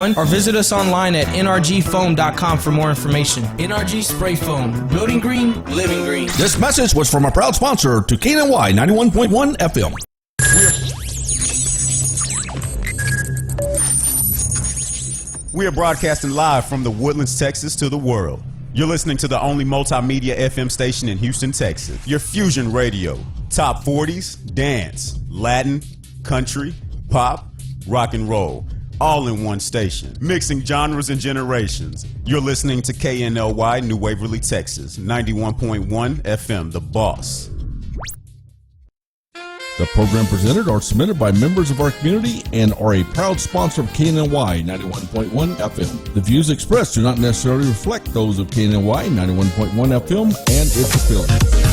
or visit us online at nrgfoam.com for more information. NRG Spray Foam. Building green, living green. This message was from a proud sponsor to KNLY 91.1 FM. We are broadcasting live from the Woodlands, Texas to the world. You're listening to the only multimedia FM station in Houston, Texas. Your Fusion Radio. Top 40s, dance, Latin, country, pop, rock and roll. All in one station, mixing genres and generations. You're listening to KNLY New Waverly, Texas, 91.1 FM, The Boss. The program presented or submitted by members of our community and are a proud sponsor of KNLY 91.1 FM. The views expressed do not necessarily reflect those of KNLY 91.1 FM and its affiliates.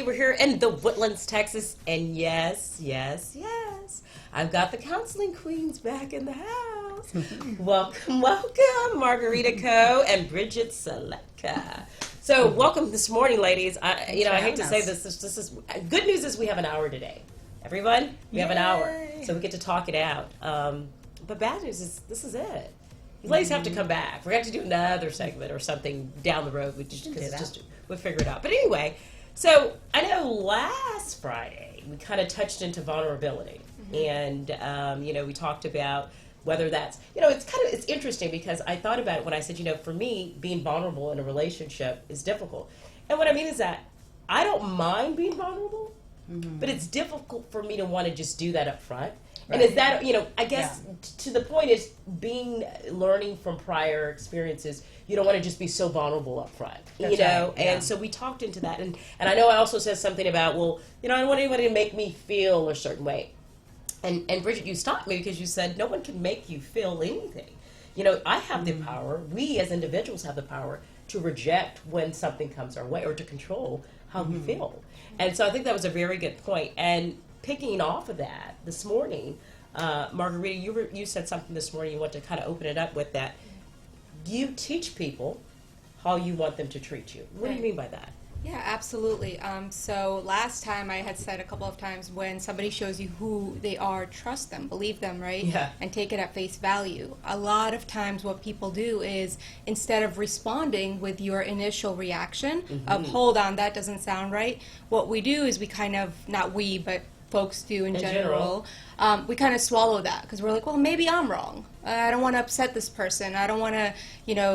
We're here in the Woodlands, Texas, and yes, I've got the counseling queens back in the house. Welcome, Margarita Coe and Bridget Seletka. So, welcome this morning, ladies. I hate to say this. This is good news. Is we have an hour today. Everyone, we have an hour, so we get to talk it out. But bad news is this is it. You ladies have to come back. We're going to have to do another segment or something down the road. We'll figure it out. But anyway. So I know last Friday we kind of touched into vulnerability, and we talked about whether that's it's interesting because I thought about it when I said for me being vulnerable in a relationship is difficult, and what I mean is that I don't mind being vulnerable, but it's difficult for me to want to just do that up front. Right. And is that I guess to the point is learning from prior experiences. You don't want to just be so vulnerable up front, That's right. And so we talked into that, and I know I also said something about, I don't want anybody to make me feel a certain way, and Bridget, you stopped me because you said no one can make you feel anything. I have the power. We as individuals have the power to reject when something comes our way or to control how we feel, and so I think that was a very good point. And picking off of that this morning, Margarita, you said something this morning. You want to kind of open it up with that. You teach people how you want them to treat you. What do you mean by that? Yeah, absolutely. So last time I had said a couple of times, when somebody shows you who they are, trust them, believe them, right? Yeah. And take it at face value. A lot of times what people do is, instead of responding with your initial reaction of, hold on, that doesn't sound right, what we do is we kind of, not we, but folks do in general, we kind of swallow that because we're like, well, maybe I'm wrong. I don't want to upset this person. I don't want to,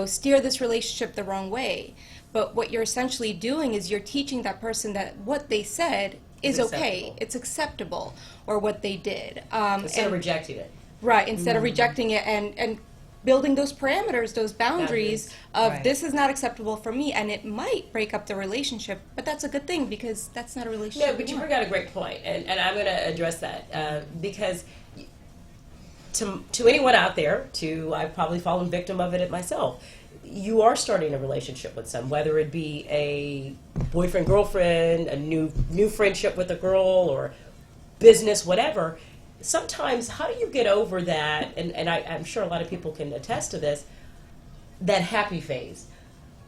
steer this relationship the wrong way. But what you're essentially doing is you're teaching that person that what they said is okay. It's acceptable, or what they did. Instead of rejecting it. Right, instead of rejecting it and building those parameters, those boundaries of this is not acceptable for me, and it might break up the relationship, but that's a good thing because that's not a relationship. No, but you bring out a great point, and I'm going to address that because to anyone out there, I've probably fallen victim of it myself. You are starting a relationship with someone, whether it be a boyfriend, girlfriend, a new friendship with a girl, or business, whatever. Sometimes, how do you get over that? And I'm sure a lot of people can attest to this, that happy phase.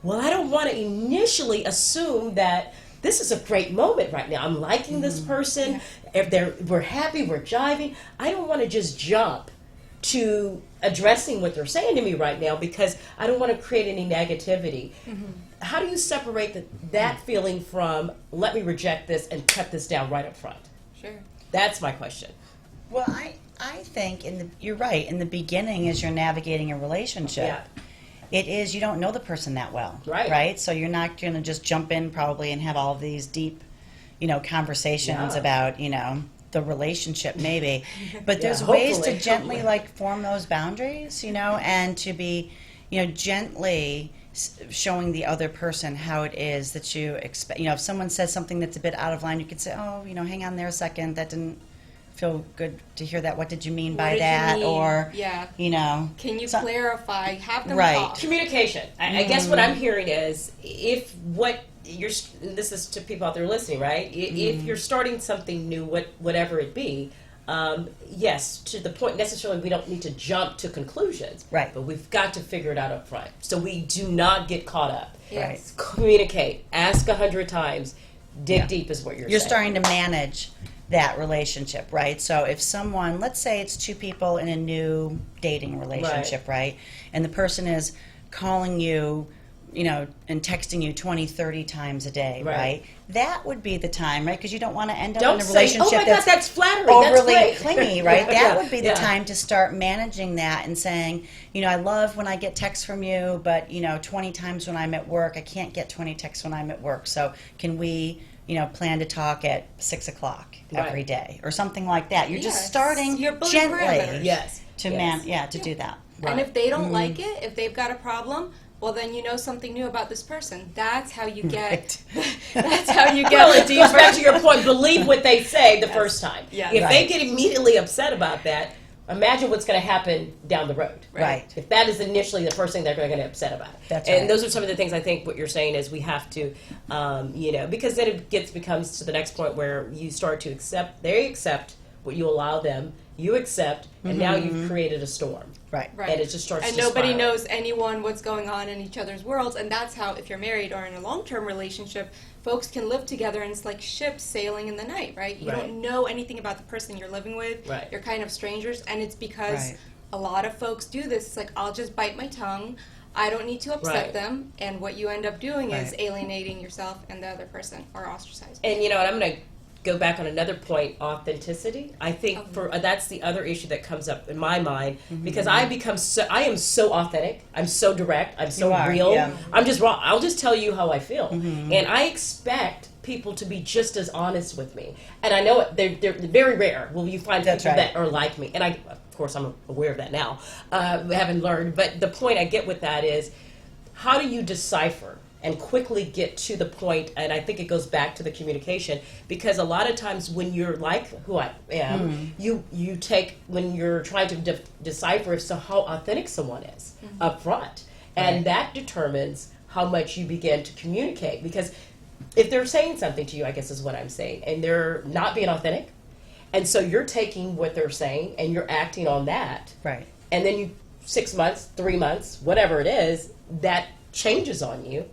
Well, I don't want to initially assume that this is a great moment right now. I'm liking this person. If we're happy, we're jiving. I don't want to just jump to addressing what they're saying to me right now because I don't want to create any negativity. How do you separate that feeling from, let me reject this and cut this down right up front? Sure. That's my question. Well, I think you're right. In the beginning, as you're navigating a relationship, it is, you don't know the person that well. Right? So you're not going to just jump in probably and have all of these deep, conversations about, the relationship maybe. But there's ways to gently form those boundaries, and to be, gently showing the other person how it is that you expect. If someone says something that's a bit out of line, you could say, oh, hang on there a second, that didn't feel good to hear that. What did you mean by that? Or, can you clarify? Have them right. talk. Communication. I guess what I'm hearing is this is to people out there listening, right? If you're starting something new, whatever it be, yes, to the point necessarily we don't need to jump to conclusions, right? But we've got to figure it out up front, so we do not get caught up. Right. Communicate. Ask 100 times. Dig deep is what you're saying. Starting to manage that relationship, right? So if someone, let's say it's two people in a new dating relationship, right? And the person is calling you, and texting you 20, 30 times a day, right? That would be the time, right? Because you don't want to end up in a relationship that's flattering. overly that's clingy, right? That would be the time to start managing that and saying, I love when I get texts from you, but, 20 times when I'm at work, I can't get 20 texts when I'm at work. So can we, plan to talk at 6 o'clock every day or something like that? You're just starting gently to do that. Right. And if they don't like it, if they've got a problem, well, then you know something new about this person. That's how you get. That's how you get. Well, it goes back to your point. Believe what they say the first time. Yeah. If they get immediately upset about that, imagine what's going to happen down the road. Right. If that is initially the first thing they're going to get upset about. That's and right. those are some of the things I think what you're saying is we have to, because then it becomes to the next point where you start to accept. They accept what you allow them. You accept, and now you've created a storm. Right. And it just starts and to nobody spiral. knows anyone what's going on in each other's worlds, and that's how, if you're married or in a long-term relationship, folks can live together, and it's like ships sailing in the night, right? You don't know anything about the person you're living with. Right. You're kind of strangers, and it's because a lot of folks do this. It's like, I'll just bite my tongue. I don't need to upset them, and what you end up doing is alienating yourself and the other person, or ostracizing. And I'm going to go back on another point, authenticity. I think that's the other issue that comes up in my mind, because I am so authentic, I'm so direct, I'm so real. Yeah. I'm just raw. I'll just tell you how I feel. And I expect people to be just as honest with me. And I know they're very rare will you find people that are like me. And of course I'm aware of that now, having learned. But the point I get with that is, how do you decipher and quickly get to the point? And I think it goes back to the communication, because a lot of times when you're like who I am, you take, when you're trying to decipher how authentic someone is up front, and that determines how much you begin to communicate. Because if they're saying something to you, I guess is what I'm saying, and they're not being authentic, and so you're taking what they're saying and you're acting on that, right? And then 6 months, 3 months, whatever it is, that changes on you,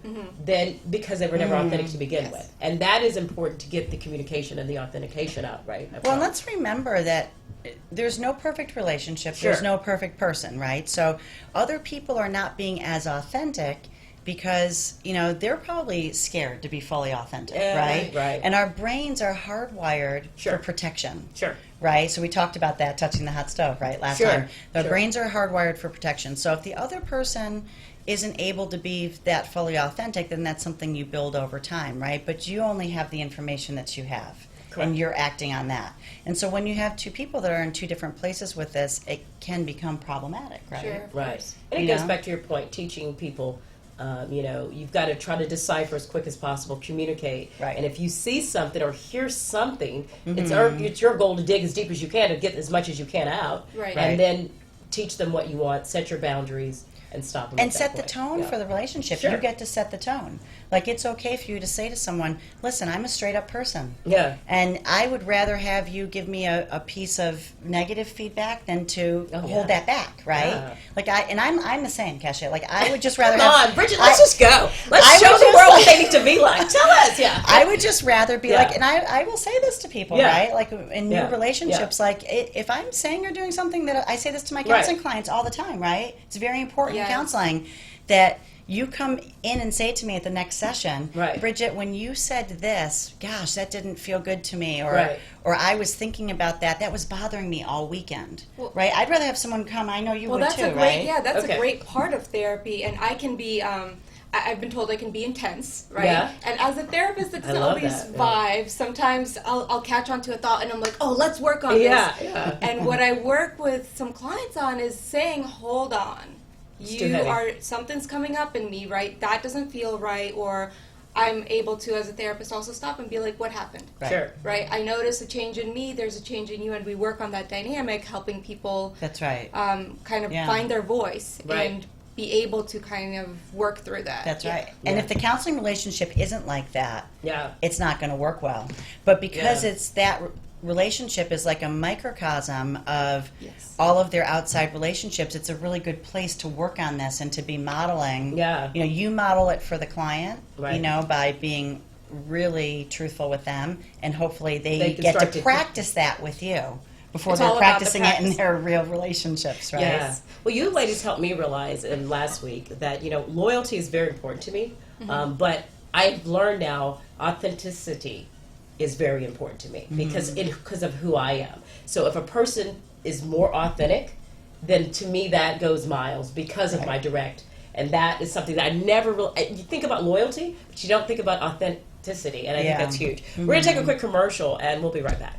then because they were never authentic to begin with. And that is important to get the communication and the authentication out, right? Well, let's remember that there's no perfect relationship, there's no perfect person, right? So other people are not being as authentic because, they're probably scared to be fully authentic, right? Right. And our brains are hardwired for protection. Sure. Right? So we talked about that, touching the hot stove, right, last time. The brains are hardwired for protection. So if the other person isn't able to be that fully authentic, then that's something you build over time, right? But you only have the information that you have. Correct. And you're acting on that. And so when you have two people that are in two different places with this, it can become problematic, right? Sure. Right. And it goes back to your point, teaching people, you've got to try to decipher as quick as possible, communicate. Right. And if you see something or hear something, it's your goal to dig as deep as you can to get as much as you can out. Right. And then teach them what you want, set your boundaries, and stop them. And set the tone for the relationship. Sure. You get to set the tone. Like, it's okay for you to say to someone, listen, I'm a straight up person. Yeah. And I would rather have you give me a piece of negative feedback than to hold that back, right? Yeah. Like, I'm the same, Kesha. Like, I would just rather Come on, Bridget, let's just go. Let's I show would the just world like- what they need to be like. Tell us, I would just rather be Yeah. like, and I will say this to people, right? Like, in new Yeah. relationships, like, if I'm saying or doing something that I say this to my counseling clients all the time, right? It's very important in counseling that you come in and say to me at the next session, Bridget, when you said this, gosh, that didn't feel good to me, or I was thinking about that. That was bothering me all weekend, right? I'd rather have someone come. I know you would too, right? Yeah, that's a great part of therapy, and I can be. I've been told I can be intense, right? Yeah. And as a therapist, it's not always vibes. Sometimes I'll catch on to a thought, and I'm like, oh, let's work on this. Yeah. And what I work with some clients on is saying, hold on. something's coming up in me, right? That doesn't feel right, or I'm able to, as a therapist, also stop and be like, what happened? Right. Sure. Right? I notice a change in me, there's a change in you, and we work on that dynamic, helping people That's right. kind of find their voice Right. and be able to kind of work through that. That's right. And if the counseling relationship isn't like that, Yeah. it's not going to work well. But because Yeah. it's that relationship is like a microcosm of Yes. all of their outside relationships, it's a really good place to work on this and to be modeling. Yeah. You know, you model it for the client, Right. you know, by being really truthful with them, and hopefully They they can get start to to- practice that with you before It's they're all about the practicing it in practice. their real relationships, right? Yeah. Well, you ladies helped me realize in last week that, you know, loyalty is very important to me. But I've learned now authenticity is very important to me because of who I am. So if a person is more authentic, then to me that goes miles because of my direct. And that is something that I never really, you think about loyalty, but you don't think about authenticity. And I think that's huge. We're going to take a quick commercial and we'll be right back.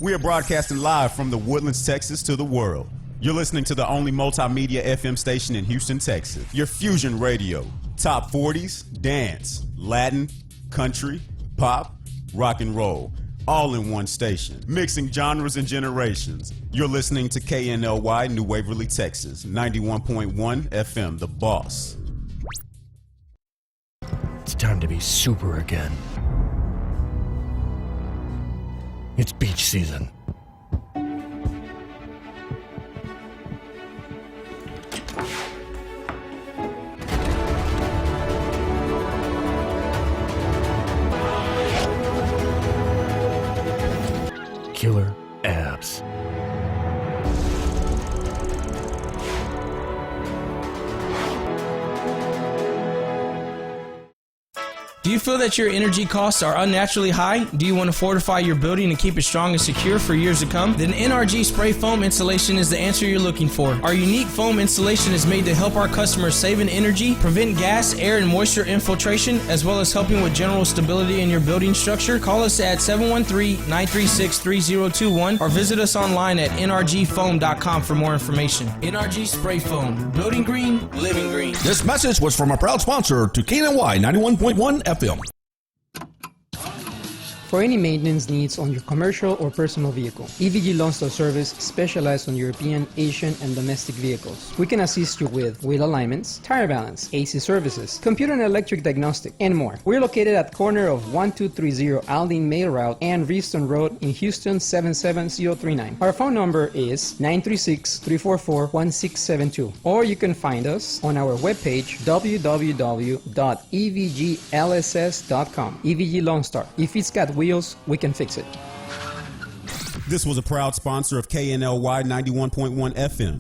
We are broadcasting live from the Woodlands, Texas to the world. You're listening to the only multimedia FM station in Houston, Texas. Your fusion radio. Top 40s, dance, Latin, country, pop, rock and roll. All in one station. Mixing genres and generations. You're listening to KNLY New Waverly, Texas. 91.1 FM, The Boss. It's time to be super again. It's beach season. Killer abs. Do you feel that your energy costs are unnaturally high? Do you want to fortify your building and keep it strong and secure for years to come? Then NRG Spray Foam Installation is the answer you're looking for. Our unique foam installation is made to help our customers save in energy, prevent gas, air, and moisture infiltration, as well as helping with general stability in your building structure. Call us at 713-936-3021 or visit us online at nrgfoam.com for more information. NRG Spray Foam. Building green, living green. This message was from a proud sponsor to KNLY 91.1 FM. For any maintenance needs on your commercial or personal vehicle, EVG Loan Star Service specializes on European, Asian, and domestic vehicles. We can assist you with wheel alignments, tire balance, AC services, computer and electric diagnostic, and more. We're located at corner of 1230 Aldine Mail Route and Reeston Road in Houston 77039. Our phone number is 936-344-1672, or you can find us on our webpage www.evglss.com. EVG Lone Star. If it's got wheels, we can fix it. This was a proud sponsor of KNLY 91.1 FM.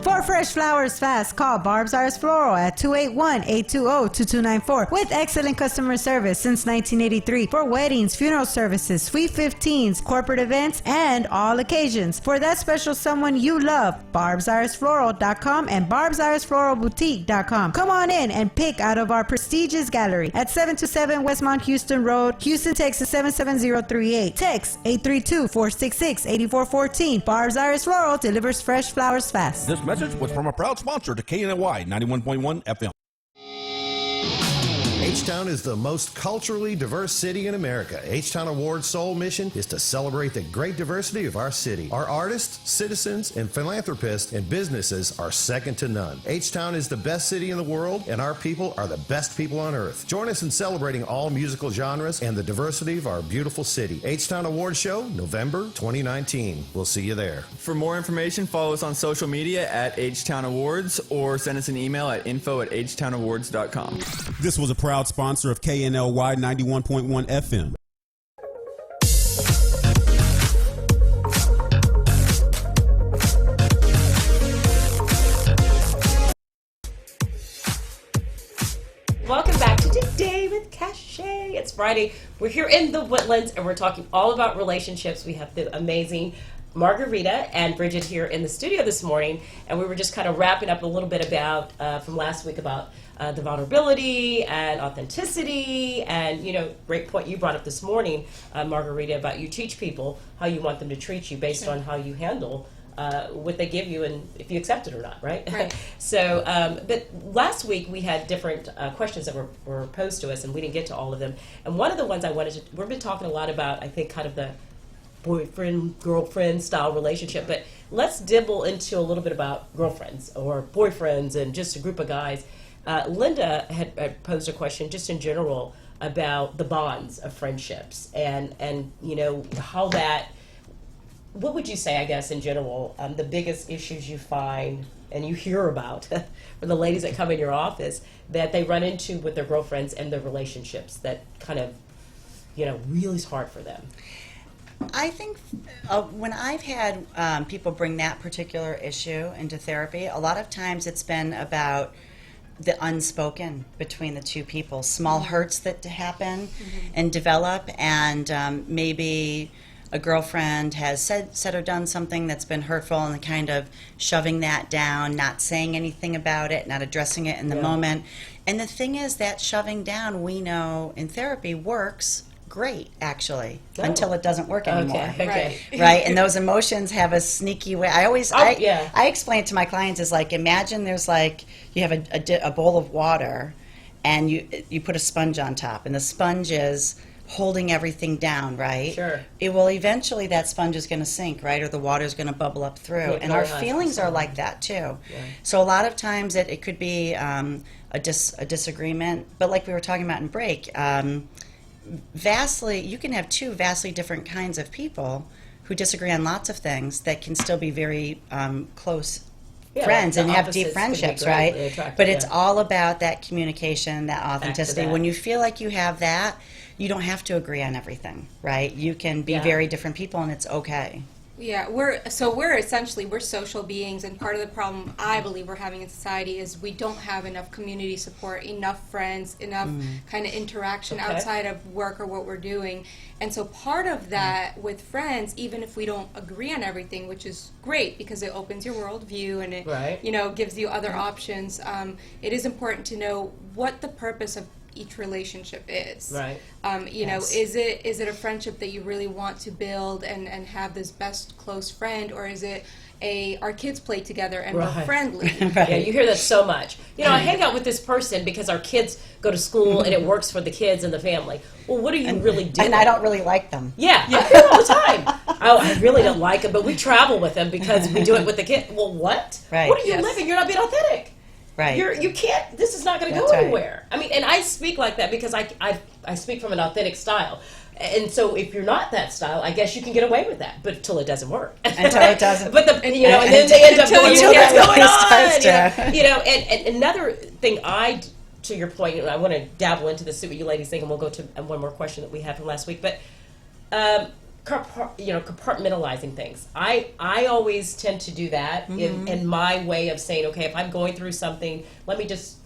For fresh flowers fast, call Barb's Arts Floral at 281-820-2294 with excellent customer service since 1983 for weddings, funeral services, sweet 15s, corporate events, and all occasions. For that special someone you love, barbsartsfloral.com and barbsartsfloralboutique.com. Come on in and pick out of our prestigious gallery at 727 Westmont Houston Road, Houston, Texas 77038. Text 832-466-8414. Barb's Arts Floral delivers fresh flowers fast. This message was from a proud sponsor to KNLY 91.1 FM. H-Town is the most culturally diverse city in America. H-Town Award's sole mission is to celebrate the great diversity of our city. Our artists, citizens, and philanthropists and businesses are second to none. H-Town is the best city in the world, and our people are the best people on earth. Join us in celebrating all musical genres and the diversity of our beautiful city. H-Town Award Show, November 2019. We'll see you there. For more information, follow us on social media at H-Town Awards or send us an email at info@htownawards.com. This was a proud sponsor of KNLY 91.1 FM. Welcome back to Today with Cachet. It's Friday. We're here in the Woodlands, and we're talking all about relationships. We have the amazing Margarita and Bridget here in the studio this morning, and we were just kind of wrapping up a little bit about from last week about the vulnerability and authenticity, and great point you brought up this morning, Margarita, about you teach people how you want them to treat you based on how you handle what they give you and if you accept it or not, right? Right. So, but last week we had different questions that were posed to us, and we didn't get to all of them. And one of the ones we've been talking a lot about, I think, kind of the boyfriend, girlfriend style relationship, but let's dibble into a little bit about girlfriends or boyfriends and just a group of guys. Linda had posed a question just in general about the bonds of friendships and how that. What would you say, I guess, in general, the biggest issues you find and you hear about for the ladies that come in your office that they run into with their girlfriends and their relationships that kind of, really is hard for them? I think when I've had people bring that particular issue into therapy, a lot of times it's been about the unspoken between the two people, small hurts that happen and develop, and maybe a girlfriend has said or done something that's been hurtful, and kind of shoving that down, not saying anything about it, not addressing it in the moment. And the thing is that shoving down, we know in therapy, works great, actually, until it doesn't work anymore. Okay. Right? And those emotions have a sneaky way. I explain it to my clients as like, imagine there's like, you have a bowl of water, and you put a sponge on top, and the sponge is holding everything down, right? Sure. It will eventually, that sponge is going to sink, right? Or the water is going to bubble up through. And our feelings are like that too. Yeah. So a lot of times it could be a disagreement, but like we were talking about in break, you can have two vastly different kinds of people who disagree on lots of things that can still be very close friends and have deep friendships, right? But it's all about that communication, that authenticity. When you feel like you have that, you don't have to agree on everything, right? You can be very different people, and it's okay. Yeah, we're social beings, and part of the problem I believe we're having in society is we don't have enough community support, enough friends, enough kind of interaction outside of work or what we're doing. And so part of that with friends, even if we don't agree on everything, which is great because it opens your worldview and it gives you other options, it is important to know what the purpose of each relationship is. Right. Is it a friendship that you really want to build and have this best close friend, or is it our kids play together and we're friendly? Yeah, you hear that so much. I hang out with this person because our kids go to school and it works for the kids and the family. Well, what are you really doing? And I don't really like them. Yeah, I hear it all the time. I really don't like them, but we travel with them because we do it with the kids. Well, what? Right. What are you living? You're not being authentic. Right. You can't. This is not going to go anywhere. I mean, and I speak like that because I speak from an authentic style. And so if you're not that style, I guess you can get away with that, but until it doesn't work. Until it doesn't. But and then they end up going, what's going on? And another thing to your point, I want to dabble into this, see what you ladies think, and we'll go to one more question that we had from last week. But compartmentalizing things. I always tend to do that in my way of saying, okay, if I'm going through something, let me just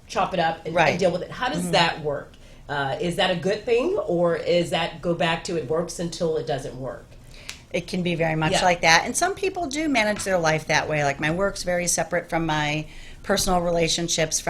chop it up and deal with it. How does that work? Is that a good thing, or is that go back to it works until it doesn't work? It can be very much like that. And some people do manage their life that way. Like my work's very separate from my personal relationships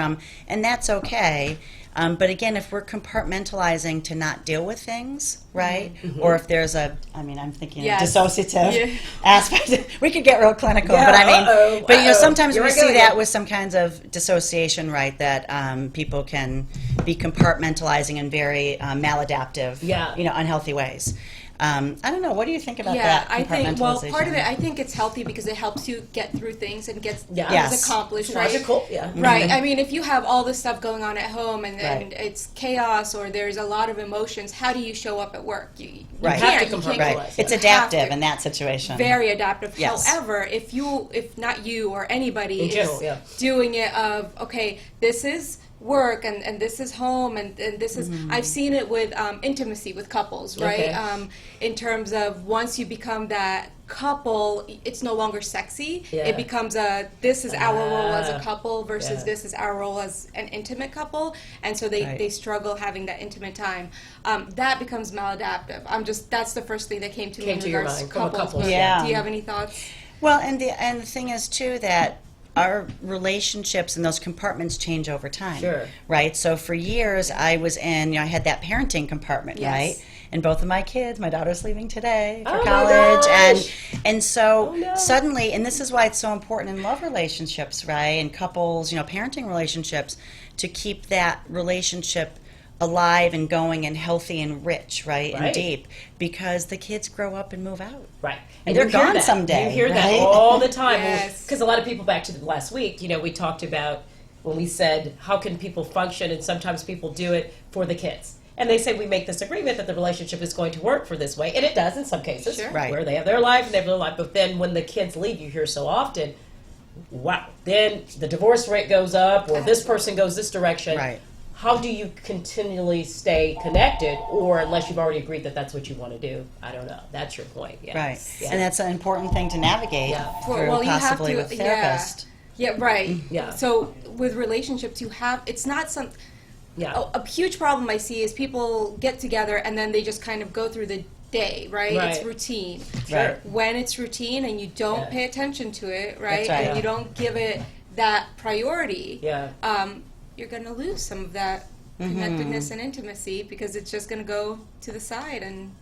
and that's okay. But again, if we're compartmentalizing to not deal with things, right? Or if there's I'm thinking of dissociative aspect. We could get real clinical, but sometimes we see that with some kinds of dissociation, right? That people can be compartmentalizing in very maladaptive, unhealthy ways. I don't know. What do you think about that? I think, part of it, I think it's healthy because it helps you get through things and get things accomplished, right? Logical, Right. I mean, if you have all this stuff going on at home and it's chaos or there's a lot of emotions, how do you show up at work? You have to compartmentalize. It's adaptive in that situation. Very adaptive. Yes. However, if not you or anybody is doing it okay, this is work and this is home and this is I've seen it with intimacy with couples, right? Okay. In terms of once you become that couple, it's no longer sexy. Yeah. It becomes this is our role as a couple versus this is our role as an intimate couple, and so they struggle having that intimate time. That becomes maladaptive. That's the first thing that came to me in regards to couples. But do you have any thoughts? Well, and the thing is too that our relationships and those compartments change over time. Sure. Right? So for years I was in, I had that parenting compartment, Yes. right? And both of my kids, my daughter's leaving today for Oh my college. gosh. And so Oh, no. suddenly, and this is why it's so important in love relationships, right? And couples, parenting relationships, to keep that relationship alive and going and healthy and rich, right? And deep, because the kids grow up and move out. Right. And they're you hear gone that. someday. You hear right? that all the time. Yes. Because a lot of people, back to last week, we talked about when we said, how can people function? And sometimes people do it for the kids. And they say we make this agreement that the relationship is going to work for this way. And it does in some cases, Sure. Right. where they have their life and they have their life. But then when the kids leave, you hear so often, wow, then the divorce rate goes up or this person goes this direction. Right. How do you continually stay connected, or unless you've already agreed that that's what you want to do? I don't know. That's your point. Yes. Right. Yeah. And that's an important thing to navigate through Well, you have possibly to- with a therapist. Yeah, right. Yeah. So with relationships, it's not some. Yeah. A huge problem I see is people get together and then they just kind of go through the day, right? Right. It's routine. Right. When it's routine and you don't pay attention to it, right? That's right. And you don't give it that priority, Yeah. you're going to lose some of that connectedness and intimacy because it's just going to go to the side and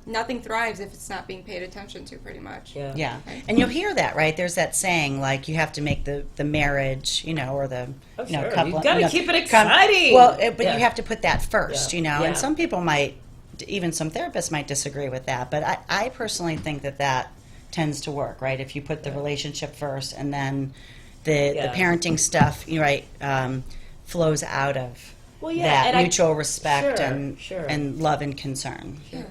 nothing thrives if it's not being paid attention to, pretty much. Yeah. Yeah. And you'll hear that, right? There's that saying, like, you have to make the marriage, or the, Sure. couple. You've got to keep it exciting. But Yeah. you have to put that first, Yeah. And some people might, even some therapists might disagree with that. But I personally think that tends to work, right? If you put the relationship first and then the parenting stuff, flows out of that and mutual respect Sure. and love and concern. Sure.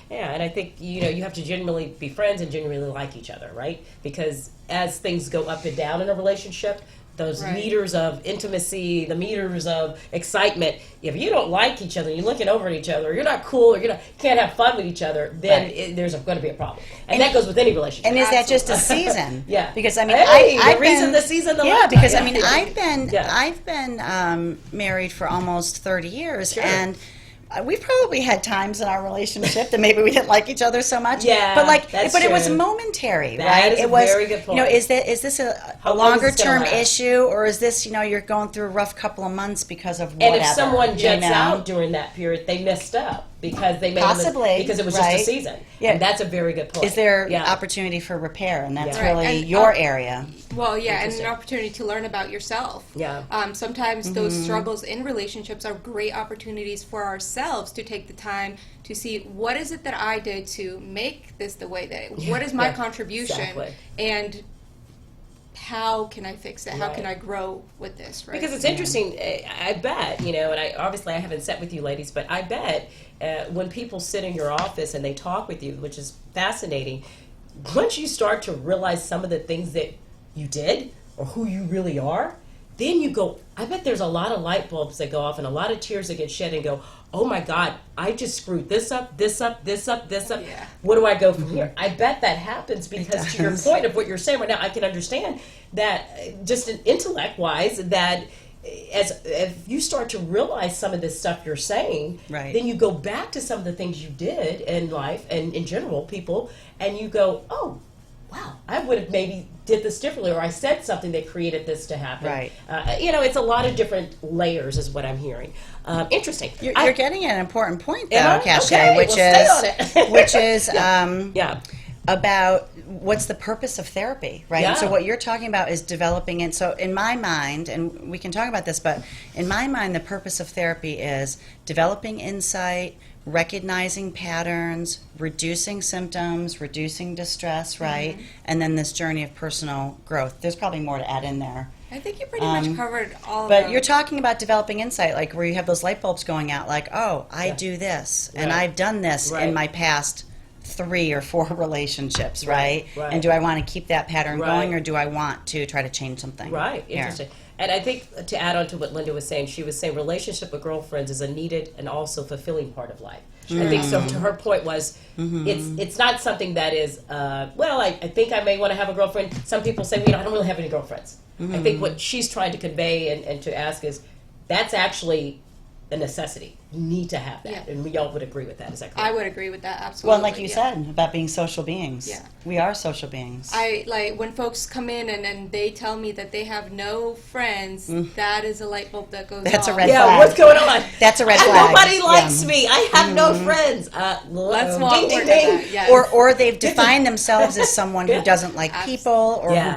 Yeah, and I think you have to genuinely be friends and genuinely like each other, right? Because as things go up and down in a relationship, those Right. meters of intimacy, the meters of excitement, if you don't like each other, you're looking over at each other, you're not cool, or can't have fun with each other, then there's going to be a problem. And that goes with any relationship. And is that just a season? Yeah. Because I mean, Hey, I've the reason been, the season, the yeah. lifetime. Because Yeah. I mean, Yeah. I've been married for almost 30 years, Sure. and we've probably had times in our relationship that maybe we didn't like each other so much. Yeah, but that's it was true. momentary, That right? is it a was, very good point. is this a How long is longer this gonna term last? issue, or is this you're going through a rough couple of months because of whatever? And if someone jets you know? out during that period, they messed up because they made Possibly, because it was right? just a season. Yeah. And that's a very good point. Is there Yeah. opportunity for repair, and that's Yeah. Right, really and, your area. Well, yeah, and an Interesting. opportunity to learn about yourself. Yeah. Sometimes those struggles in relationships are great opportunities for ourselves to take the time to see what is it that I did to make this the way that what is my Yeah, contribution, exactly. and how can I fix it? How Right. can I grow with this? Right? Because it's interesting, I bet, and I haven't sat with you ladies, but I bet when people sit in your office and they talk with you, which is fascinating, once you start to realize some of the things that you did or who you really are, then you go, I bet there's a lot of light bulbs that go off and a lot of tears that get shed and go, oh my God, I just screwed this up, this up, this up, this up. Yeah. Where do I go from here? I bet that happens because to your point of what you're saying right now, I can understand that just intellect-wise, that as if you start to realize some of this stuff you're saying, Right. then you go back to some of the things you did in life and in general, people, and you go, oh, wow, I would have maybe did this differently, or I said something that created this to happen. Right. It's a lot of different layers is what I'm hearing. Interesting. You're getting at an important point, though, Am I? Cache, Okay, which well, is stay on it. which is Yeah. about what's the purpose of therapy, right? Yeah. And so what you're talking about is developing, and so in my mind, and we can talk about this, but in my mind, the purpose of therapy is developing insight, recognizing patterns, reducing symptoms, reducing distress, right? And then this journey of personal growth. There's probably more to add in there. I think you pretty much covered all of But them. you're talking about developing insight, like where you have those light bulbs going out, like, oh, I do this, and Right. I've done this Right. in my past 3 or 4 relationships, right? Right. And do I want to keep that pattern Right. going, or do I want to try to change something? Right, here? interesting. And I think to add on to what Linda was saying, she was saying relationship with girlfriends is a needed and also fulfilling part of life. I think so. To her point was, it's not something that is, I think I may want to have a girlfriend. Some people say, I don't really have any girlfriends. I think what she's trying to convey and to ask is, that's actually a necessity. You need to have that. And we all would agree with that. Is that correct? I would agree with that, absolutely. Well, like you said, about being social beings. Yeah. We are social beings. I like when folks come in and they tell me that they have no friends, that is a light bulb that goes That's off. a red flag. Yeah, what's going on? That's a red flag. Nobody likes me. I have no friends. Let's walk ding, forward ding, to ding. that, yes. Or they've defined themselves as someone who doesn't like people, or Yeah.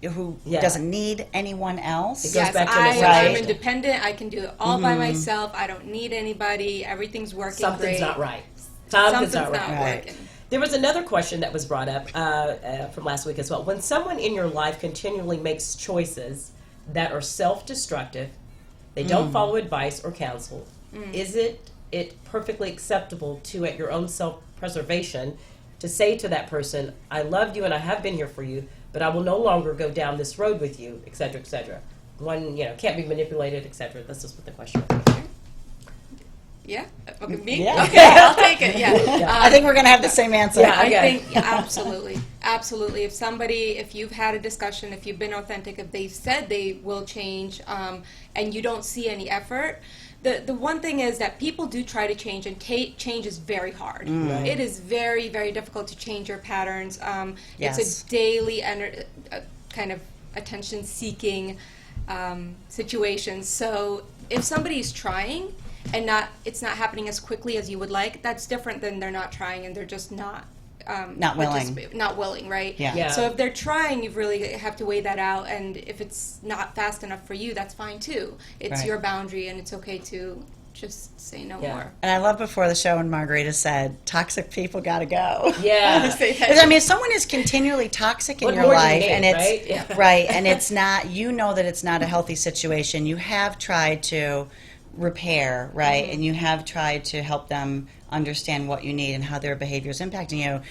who doesn't need anyone else. It goes back to I'm necessity. independent. I can do it all by myself. I don't need anybody. Everything's working Something's great. not right. Something's not right. working. There was another question that was brought up from last week as well. When someone in your life continually makes choices that are self-destructive, they don't follow advice or counsel, is it perfectly acceptable to, at your own self-preservation, to say to that person, I love you and I have been here for you, but I will no longer go down this road with you, et cetera, et cetera. One, can't be manipulated, et cetera. That's just what the question was. Yeah. Okay, me? Yeah. Okay, I'll take it. Yeah. I think we're going to have the same answer. Yeah. I Okay. think absolutely, absolutely. If you've had a discussion, if you've been authentic, if they've said they will change, and you don't see any effort, the one thing is that people do try to change, and change is very hard. It is very, very difficult to change your patterns. Yes. It's a daily kind of attention-seeking situation. So if somebody's trying, and it's not happening as quickly as you would like, that's different than they're not trying and they're just not willing, right? Yeah. So if they're trying, you really have to weigh that out, and if it's not fast enough for you, that's fine too. It's Right. your boundary, and it's okay to just say no more. And I love before the show when Margarita said, toxic people got to go. Yeah. I mean, if someone is continually toxic in What your more do you life, need, and it's right? Yeah. right, and it's not, you know that it's not a healthy situation, you have tried to repair, right, and you have tried to help them understand what you need and how their behavior is impacting you.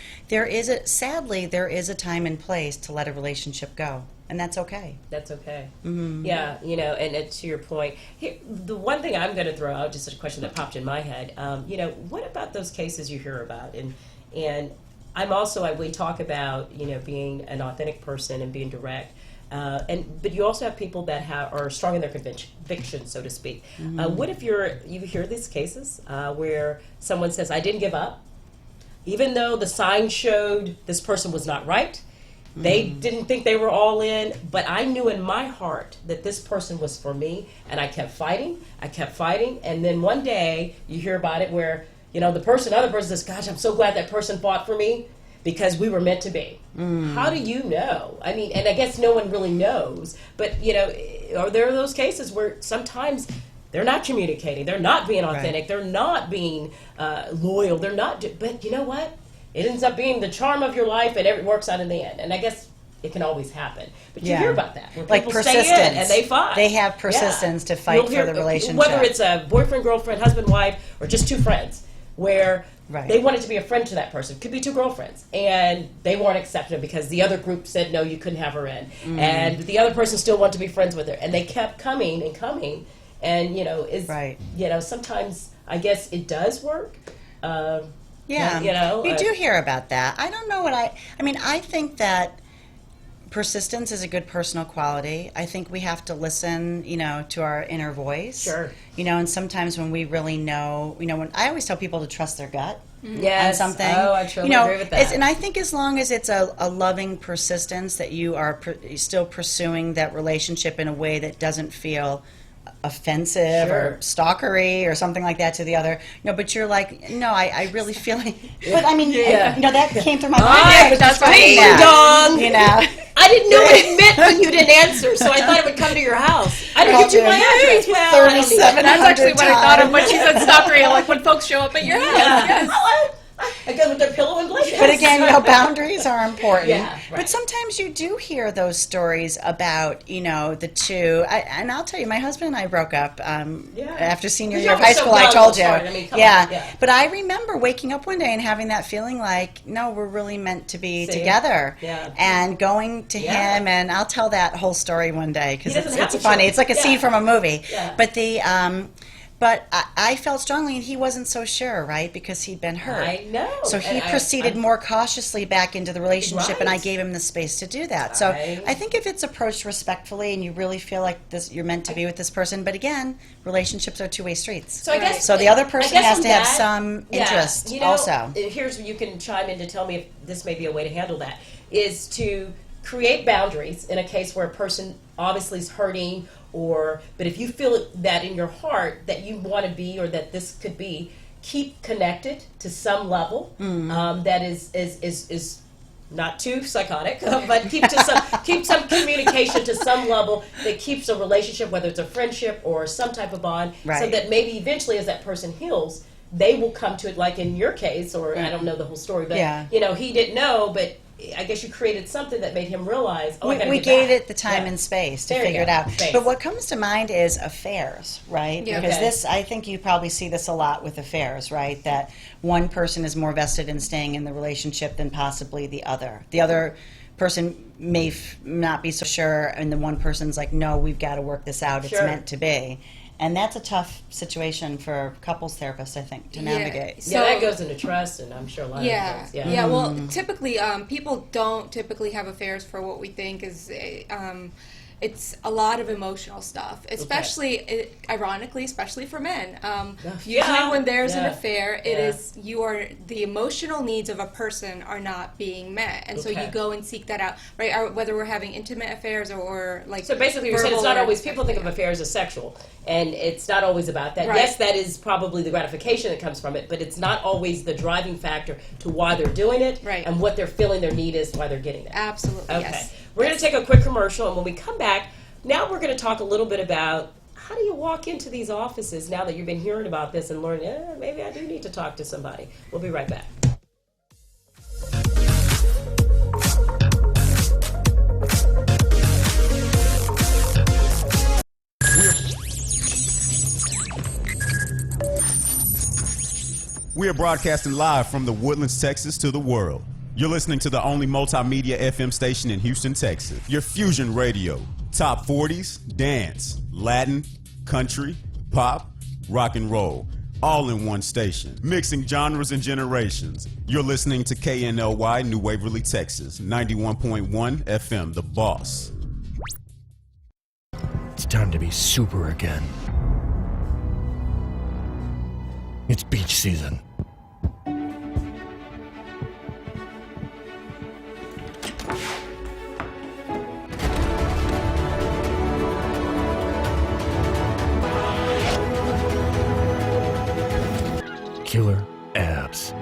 Sadly, there is a time and place to let a relationship go, and that's okay. That's okay. Yeah, and to your point, here, the one thing I'm going to throw out, just a question that popped in my head, what about those cases you hear about? And I'm also, we talk about, being an authentic person and being direct, but you also have people that are strong in their conviction, so to speak. What if you hear these cases where someone says, I didn't give up, even though the sign showed this person was not right, they didn't think they were all in, but I knew in my heart that this person was for me, and I kept fighting, and then one day you hear about it where, the other person says, gosh, I'm so glad that person fought for me, because we were meant to be. How do you know? I mean, and I guess no one really knows, but, are there those cases where sometimes they're not communicating, they're not being authentic, they're not being loyal, but you know what? It ends up being the charm of your life, and it works out in the end. And I guess it can always happen. But you hear about that. Where like people persistence. stay in and they fight. They have persistence to fight for the relationship. Whether it's a boyfriend, girlfriend, husband, wife, or just two friends, where they wanted to be a friend to that person. Could be two girlfriends, and they weren't accepted because the other group said no, you couldn't have her in, and the other person still wanted to be friends with her, and they kept coming and coming, and sometimes I guess it does work. You do hear about that. I don't know what I think that persistence is a good personal quality. I think we have to listen, to our inner voice. Sure. And sometimes when we really know, when I always tell people to trust their gut Yes. on something. Oh, I truly agree with that. And I think as long as it's a loving persistence, that you are still pursuing that relationship in a way that doesn't feel offensive or stalkery or something like that to the other. But you're like, no, I really feel like, but I mean, that came through my mind. That's right. I didn't know what it meant when you didn't answer, so I thought it would come to your house. I didn't give you my address. Well, 37. That's actually what I thought of when she said stalkery, like when folks show up at your house. Yes. Again, with their pillow and blanket. But again, boundaries are important. Yeah, right. But sometimes you do hear those stories about, the two. And I'll tell you, my husband and I broke up after senior year of high school. I told you. But I remember waking up one day and having that feeling like, no, we're really meant to be together. Yeah. And going to him, and I'll tell that whole story one day because it's funny. It's like a scene from a movie. Yeah. But I felt strongly, and he wasn't so sure, right? Because he'd been hurt. I know. So he proceeded more cautiously back into the relationship, and I gave him the space to do that. So I think if it's approached respectfully, and you really feel like you're meant to be with this person, but again, relationships are two-way streets. So I guess the other person has to have some interest also. Here's where you can chime in to tell me if this may be a way to handle that, is to create boundaries in a case where a person obviously is hurting, but if you feel that in your heart that you want to be, or that this could be, keep connected to some level that is not too psychotic, but keep some communication to some level that keeps a relationship, whether it's a friendship or some type of bond, so that maybe eventually as that person heals, they will come to it, like in your case, or I don't know the whole story, but he didn't know, but I guess you created something that made him realize, we gave it the time and space to figure it out. But what comes to mind is affairs, right? Yeah. Because this, I think you probably see this a lot with affairs, right? That one person is more vested in staying in the relationship than possibly the other. The other person may not be so sure, and the one person's like, no, we've got to work this out. It's meant to be. And that's a tough situation for couples therapists, I think, to navigate. So that goes into trust, and I'm sure a lot of things. Yeah, well, typically, people don't typically have affairs for what we think is it's a lot of emotional stuff, especially, ironically, especially for men. Usually when there's an affair, it is the emotional needs of a person are not being met. And so you go and seek that out, right? Or whether we're having intimate affairs or like... So basically you're saying it's not always, people think of affairs as sexual, and it's not always about that. Right. Yes, that is probably the gratification that comes from it, but it's not always the driving factor to why they're doing it and what they're feeling their need is, why they're getting it. Absolutely, okay. Yes. We're going to take a quick commercial, and when we come back, now we're going to talk a little bit about how do you walk into these offices now that you've been hearing about this and learn, maybe I do need to talk to somebody. We'll be right back. We are broadcasting live from the Woodlands, Texas to the world. You're listening to the only multimedia FM station in Houston, Texas. Your Fusion Radio. Top 40s, dance, Latin, country, pop, rock and roll. All in one station. Mixing genres and generations. You're listening to KNLY New Waverly, Texas. 91.1 FM, The Boss. It's time to be super again. It's beach season. Killer abs.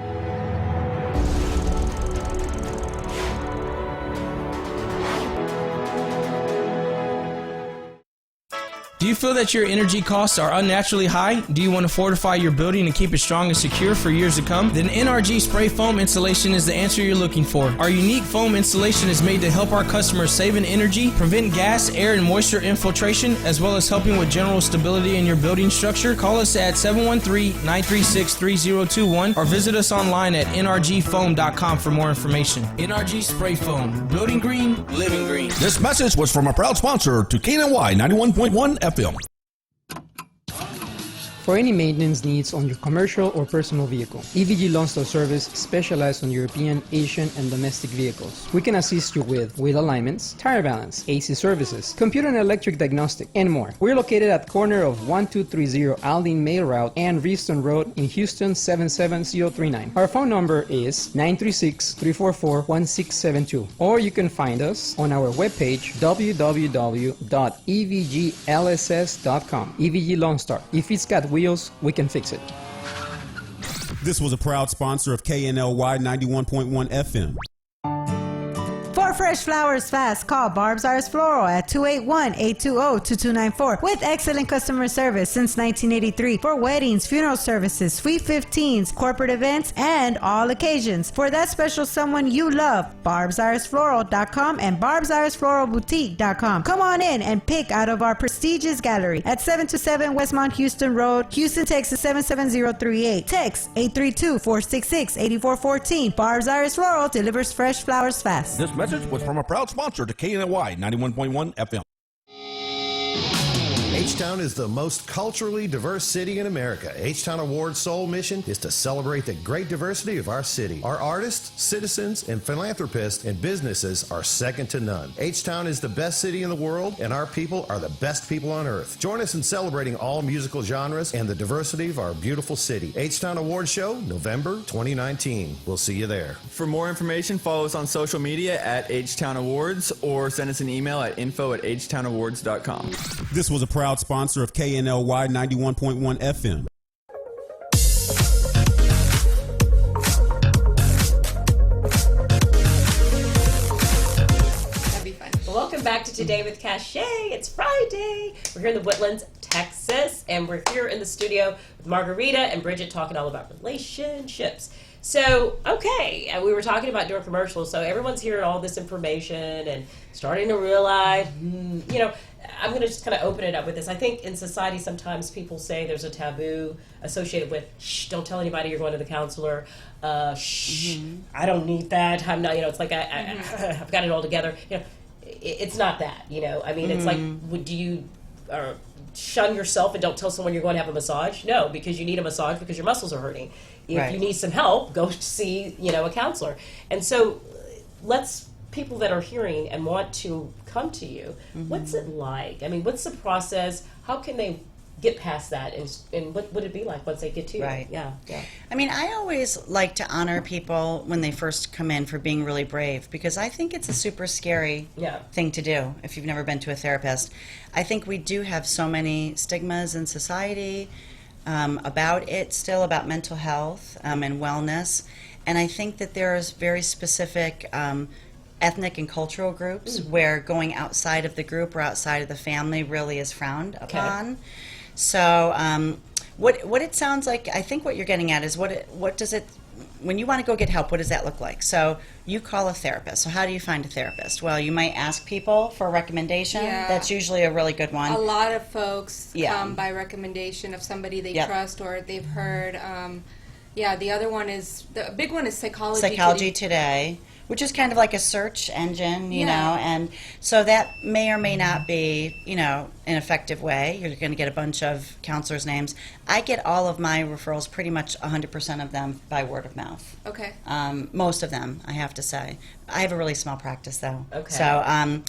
Do you feel that your energy costs are unnaturally high? Do you want to fortify your building and keep it strong and secure for years to come? Then NRG Spray Foam Insulation is the answer you're looking for. Our unique foam insulation is made to help our customers save in energy, prevent gas, air, and moisture infiltration, as well as helping with general stability in your building structure. Call us at 713-936-3021 or visit us online at nrgfoam.com for more information. NRG Spray Foam. Building green, living green. This message was from a proud sponsor to KNLY 91.1 FM. For any maintenance needs on your commercial or personal vehicle, EVG Lonsdale Service specializes on European, Asian, and domestic vehicles. We can assist you with wheel alignments, tire balance, AC services, computer and electric diagnostic, and more. We're located at corner of 1230 Aldine Mail Route and Reeston Road in Houston 77039. Our phone number is 936-344-1672, or you can find us on our webpage www.evglss.com. EVG Lone Star. If it's got wheels, we can fix it. This was a proud sponsor of KNLY 91.1 FM. For fresh flowers fast. Call Barb's Arts Floral at 281-820-2294 with excellent customer service since 1983 for weddings, funeral services, Sweet 15s, corporate events, and all occasions. For that special someone you love, barbsartsfloral.com and barbsartsfloralboutique.com. Come on in and pick out of our prestigious gallery at 727 Westmont Houston Road, Houston, Texas 77038. Text 832-466-8414. Barb's Arts Floral delivers fresh flowers fast. This message was from a proud sponsor to KNLY 91.1 FM. H-Town is the most culturally diverse city in America. H-Town Award's sole mission is to celebrate the great diversity of our city. Our artists, citizens, and philanthropists and businesses are second to none. H-Town is the best city in the world, and our people are the best people on earth. Join us in celebrating all musical genres and the diversity of our beautiful city. H-Town Award Show, November 2019. We'll see you there. For more information, follow us on social media at H-Town Awards or send us an email at info@htownawards.com. This was a proud sponsor of KNLY 91.1 FM. That'd be fun. Welcome back to Today with Cachet. It's Friday. We're here in the Woodlands, Texas, and we're here in the studio with Margarita and Bridget talking all about relationships. So, okay, we were talking about doing commercials, so everyone's hearing all this information and starting to realize, I'm going to just kind of open it up with this. I think in society sometimes people say there's a taboo associated with, shh, don't tell anybody you're going to the counselor. Shh, I don't need that. I'm not, it's like I've got it all together. It's not that, I mean, it's like, do you shun yourself and don't tell someone you're going to have a massage? No, because you need a massage because your muscles are hurting. If you need some help, go see, a counselor. And so people that are hearing and want to come to you, what's it like? I mean, what's the process? How can they get past that? And what would it be like once they get to you? Right. Yeah. I mean, I always like to honor people when they first come in for being really brave, because I think it's a super scary thing to do if you've never been to a therapist. I think we do have so many stigmas in society about it still, about mental health and wellness. And I think that there's very specific ethnic and cultural groups where going outside of the group or outside of the family really is frowned upon. So what it sounds like, I think what you're getting at is what does it, when you want to go get help, what does that look like? So you call a therapist. So how do you find a therapist? Well, you might ask people for a recommendation. Yeah. That's usually a really good one. A lot of folks come by recommendation of somebody they trust or they've heard. The other one is, the big one is Psychology Today, which is kind of like a search engine, you know, and so that may or may not be, an effective way. You're going to get a bunch of counselors' names. I get all of my referrals, pretty much 100% of them, by word of mouth. Okay. Most of them, I have to say. I have a really small practice, though. Okay. So,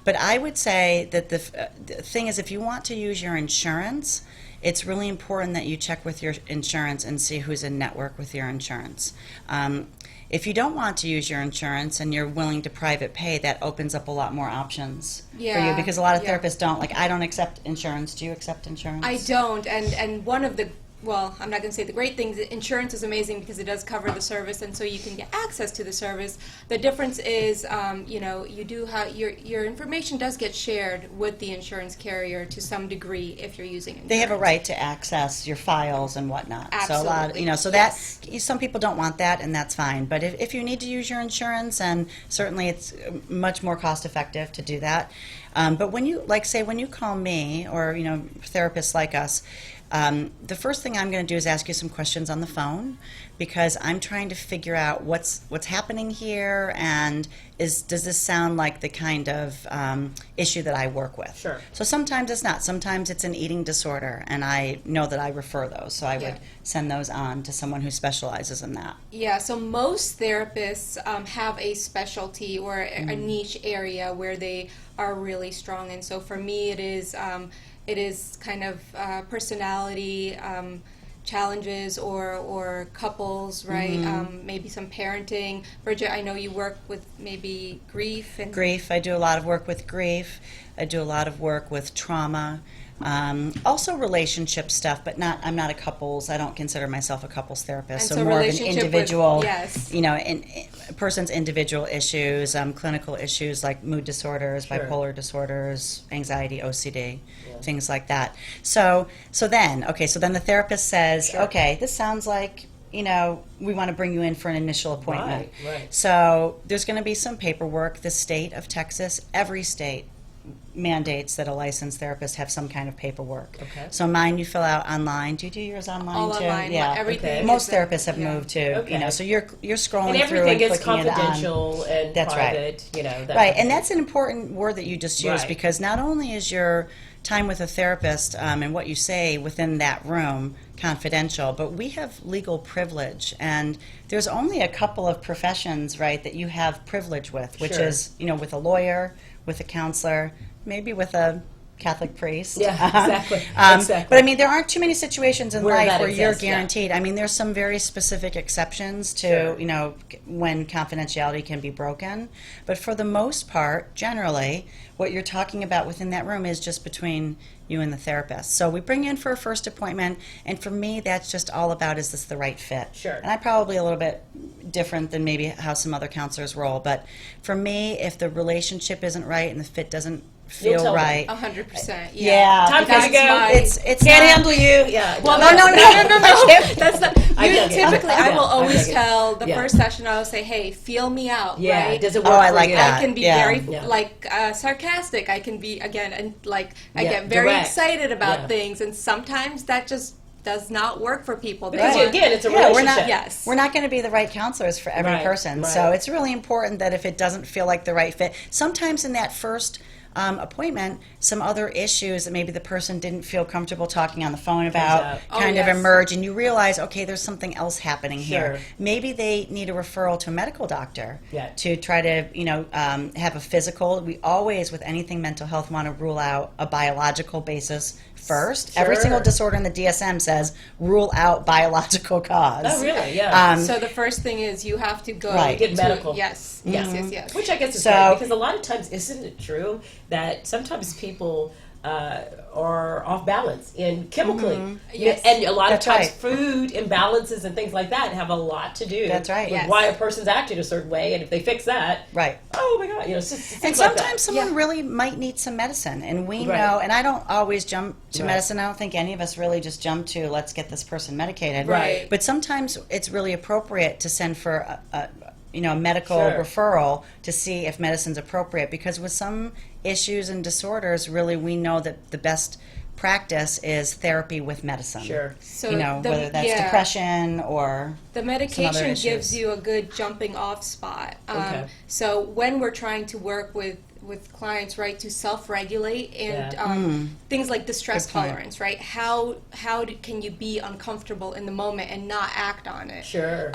but I would say that the thing is, if you want to use your insurance, it's really important that you check with your insurance and see who's in network with your insurance. If you don't want to use your insurance and you're willing to private pay, that opens up a lot more options for you, because a lot of therapists don't. Like, I don't accept insurance. Do you accept insurance? I don't, and one of the, well, I'm not going to say the great things. Insurance is amazing because it does cover the service, and so you can get access to the service. The difference is, you do have your information does get shared with the insurance carrier to some degree if you're using insurance. They have a right to access your files and whatnot. Absolutely. So a lot, some people don't want that, and that's fine. But if you need to use your insurance, and certainly it's much more cost effective to do that. But when you, when you call me or therapists like us. The first thing I'm going to do is ask you some questions on the phone, because I'm trying to figure out what's happening here, and does this sound like the kind of issue that I work with? Sure. So sometimes it's not. Sometimes it's an eating disorder, and I know that I refer those, so I would send those on to someone who specializes in that. Yeah, so most therapists have a specialty or a niche area where they are really strong, and so for me it is kind of personality challenges or couples, right? Maybe some parenting. Bridget, I know you work with maybe grief. Grief. I do a lot of work with grief. I do a lot of work with trauma. Also relationship stuff, but I'm not a couples, I don't consider myself a couples therapist, And so more of an relationship with- individual, yes. a person's individual issues, clinical issues like mood disorders, Sure. bipolar disorders, anxiety, OCD, things like that. So then the therapist says, Sure. okay, this sounds like, we want to bring you in for an initial appointment. Right. So there's going to be some paperwork. The state of Texas, every state mandates that a licensed therapist have some kind of paperwork. Okay. So mine you fill out online. Do you do yours online All too? online, Yeah. everything. Most is- therapists have yeah. moved to, Okay. so you're scrolling And through everything and is clicking it on. confidential and That's right. private, that Right, kind and of that's an important word that you just used Right. because not only is your time with a therapist and what you say within that room confidential, but we have legal privilege, and there's only a couple of professions, right, that you have privilege with, which Sure. is, with a lawyer, with a counselor, maybe with a Catholic priest. Yeah, exactly. Exactly. But I mean, there aren't too many situations in Where life that where you're exists, yeah. guaranteed. I mean, there's some very specific exceptions to, Sure. when confidentiality can be broken. But for the most part, generally, what you're talking about within that room is just between you and the therapist. So we bring you in for a first appointment, and for me, that's just all about, is this the right fit? Sure. And I'm probably a little bit different than maybe how some other counselors roll, but for me, if the relationship isn't right and the fit doesn't You'll feel tell them. right, 100%. yeah, Time for you to because go. It's Can't not- handle you. Yeah. Well, No. That's not. I You, get it. typically, I I get will it. I always get it. tell the Yeah. first session. I will say, "Hey, feel me out." Yeah. Right? Does it work Oh, I for like you? that. I can be Yeah. very Yeah. sarcastic. I can be again, and I Yeah, get very direct. excited about Yeah. things, and sometimes that just does not work for people. They Because want- again, it's a Yeah, relationship. we're not. Yes. We're not going to be the right counselors for every Right, person. right. So it's really important that if it doesn't feel like the right fit, sometimes in that first appointment, some other issues that maybe the person didn't feel comfortable talking on the phone about out. Oh, kind of yes. emerge, and you realize, okay, there's something else happening here. Sure. Maybe they need a referral to a medical doctor Yeah. to try to, have a physical. We always, with anything mental health, want to rule out a biological basis first. Every Sure. single disorder in the DSM says rule out biological cause. Oh, really? Yeah. So the first thing is you have to go Right. Get to- medical. Yes, Yeah. yes. Which I guess is So- right, because a lot of times, isn't it true that sometimes people are off balance in chemically? Yes. And a lot That's of times right. food imbalances and things like that have a lot to do That's right. with Yes. why a person's acting a certain way, and if they fix that, Right. oh my God, it's just And things like that. sometimes someone Yeah. really might need some medicine, and we Right. know, and I don't always jump to Right. medicine. I don't think any of us really just jump to, let's get this person medicated. Right. But sometimes it's really appropriate to send for a medical Sure. referral to see if medicine's appropriate, because with some issues and disorders, really we know that the best practice is therapy with medicine. Sure. So Whether that's depression or The medication issues. gives you a good jumping off spot. Okay. So when we're trying to work with clients, right, to self-regulate and Yeah. things like distress Good point. tolerance, right? Can you be uncomfortable in the moment and not act on it? Sure.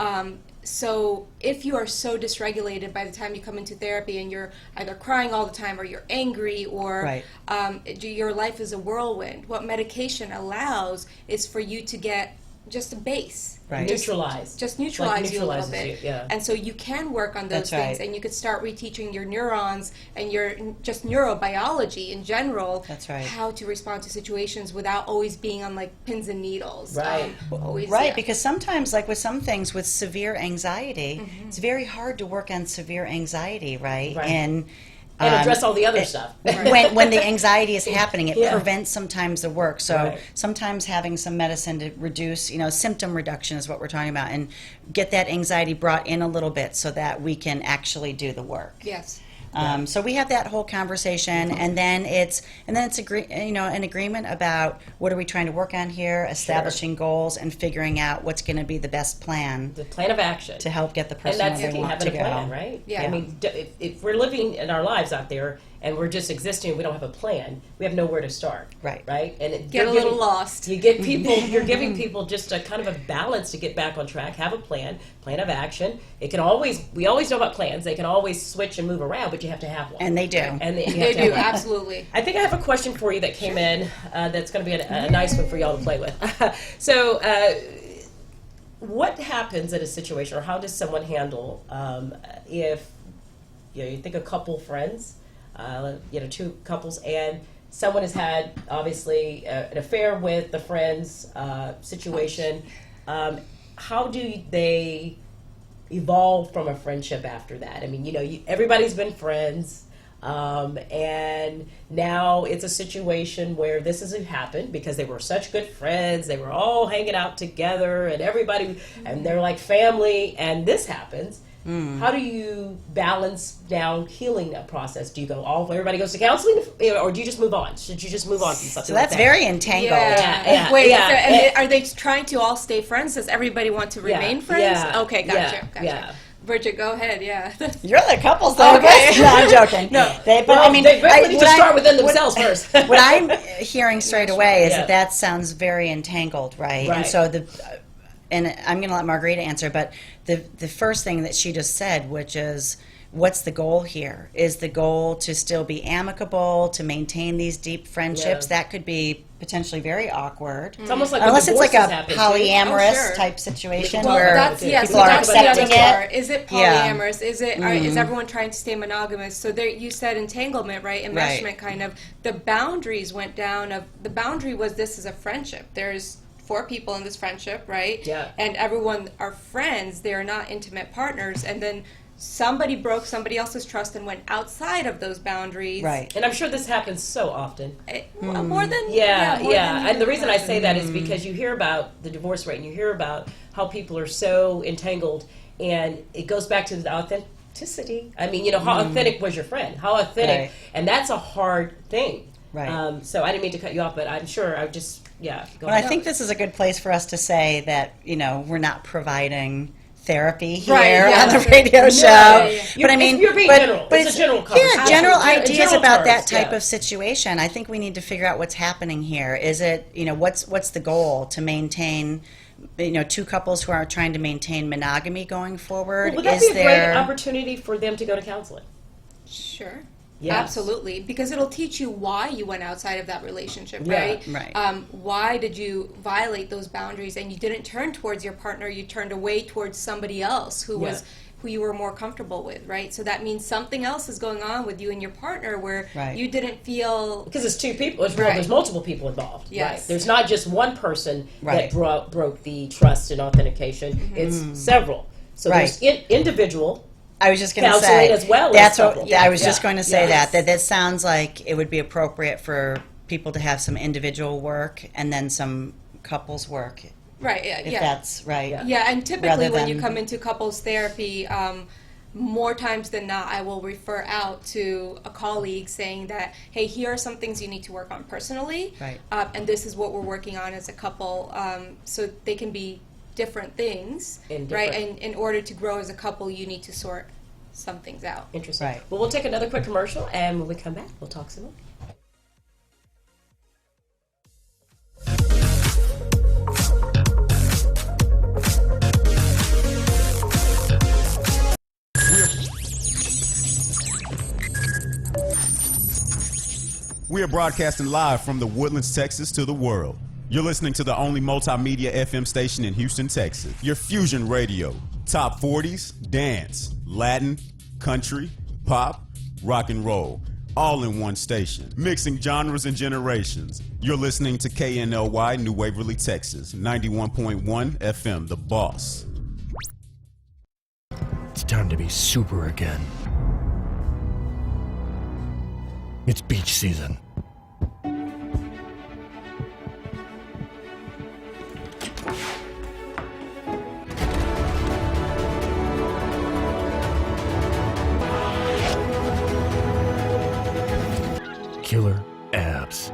So if you are so dysregulated by the time you come into therapy and you're either crying all the time or you're angry or Right. your life is a whirlwind, what medication allows is for you to get just a base. Right. Neutralize. Just neutralize you a little neutralizes bit. you, yeah. And so you can work on those That's things right. and you could start reteaching your neurons and your just neurobiology in general That's right. how to respond to situations without always being on like pins and needles. Right. Always, Right, yeah. because sometimes, like with some things, with severe anxiety, it's very hard to work on severe anxiety, right? Right. And address all the other stuff. when the anxiety is happening, it Yeah. prevents sometimes the work. So Right. sometimes having some medicine to reduce, symptom reduction is what we're talking about, and get that anxiety brought in a little bit so that we can actually do the work. Yes. So we have that whole conversation, and then it's an agreement about what are we trying to work on here, establishing goals, and figuring out what's going to be the best plan The plan of action. to help get the And person that's where the they key, want to having a go. plan, right? Yeah. I mean, if we're living in our lives out there and we're just existing, we don't have a plan, we have nowhere to start. Right. Right? And Get a little lost. You get people, you're giving people just a kind of a balance to get back on track, have a plan of action. It can always, we always know about plans, they can always switch and move around, but you have to have one. And they do. And you have They to have do, one. absolutely. I think I have a question for you that came in that's going to be a nice one for y'all to play with. So, what happens in a situation, or how does someone handle if you think a couple friends, two couples, and someone has had obviously an affair with the friend's situation. How do they evolve from a friendship after that? I mean, everybody's been friends, and now it's a situation where this hasn't happened because they were such good friends. They were all hanging out together, and everybody, and they're like family, and this happens. How do you balance down healing that process? Do you go everybody goes to counseling, or do you just move on? Should you just move on from something? So that's very entangled. Yeah. Wait, and are they trying to all stay friends? Does everybody want to remain friends? Yeah. Okay, gotcha. Yeah. Bridget, go ahead. Yeah. You're the couples therapist. No, I'm joking. No, they need to start within themselves first. What I'm hearing straight away is that sounds very entangled, right? And so and I'm going to let Margarita answer, but the first thing that she just said, which is, what's the goal here? Is the goal to still be amicable, to maintain these deep friendships? That could be potentially very awkward. It's almost like unless it's like a happen, polyamorous type situation where people are accepting it. Is it polyamorous? Is it? Is everyone trying to stay monogamous? So there, you said entanglement, right? Enmeshment, kind of. The boundaries went down. The boundary was, this is a friendship. There's 4 people in this friendship, right? Yeah. And everyone are friends. They are not intimate partners. And then somebody broke somebody else's trust and went outside of those boundaries. Right. And I'm sure this happens so often. More than And the reason I say that is because you hear about the divorce rate, and you hear about how people are so entangled, and it goes back to the authenticity. I mean, how authentic was your friend? How authentic? And that's a hard thing. Right. So I didn't mean to cut you off, but I'm sure I just go Well, I think this is a good place for us to say that we're not providing therapy here on the radio show. But I mean, you're being general. It's a general conversation. Yeah, general ideas about that type of situation. I think we need to figure out what's happening here. Is it, what's the goal to maintain? 2 couples who are trying to maintain monogamy going forward. Would that be a great opportunity for them to go to counseling? Sure. Yes. Absolutely, because it'll teach you why you went outside of that relationship, right? Why did you violate those boundaries, and you didn't turn towards your partner, you turned away towards somebody else who you were more comfortable with, right? So that means something else is going on with you and your partner where you didn't feel... Because it's 2 people, there's multiple people involved. Yes. Right? There's not just one person that broke the trust and authentication, it's several. So there's individual... I was just going to say as well. That's what I was just going to say. That sounds like it would be appropriate for people to have some individual work and then some couples work. Right. If that's right. Yeah, and typically when you come into couples therapy, more times than not, I will refer out to a colleague saying that, hey, here are some things you need to work on personally, and this is what we're working on as a couple. So they can be different things, right? And in order to grow as a couple, you need to sort some things out. Interesting. Right. Well, we'll take another quick commercial, and when we come back, we'll talk some more. We are broadcasting live from the Woodlands, Texas to the world. You're listening to the only multimedia FM station in Houston, Texas. Your fusion radio. Top 40s, dance, Latin, country, pop, rock and roll. All in one station. Mixing genres and generations. You're listening to KNLY New Waverly, Texas. 91.1 FM, The Boss. It's time to be super again. It's beach season. Killer abs.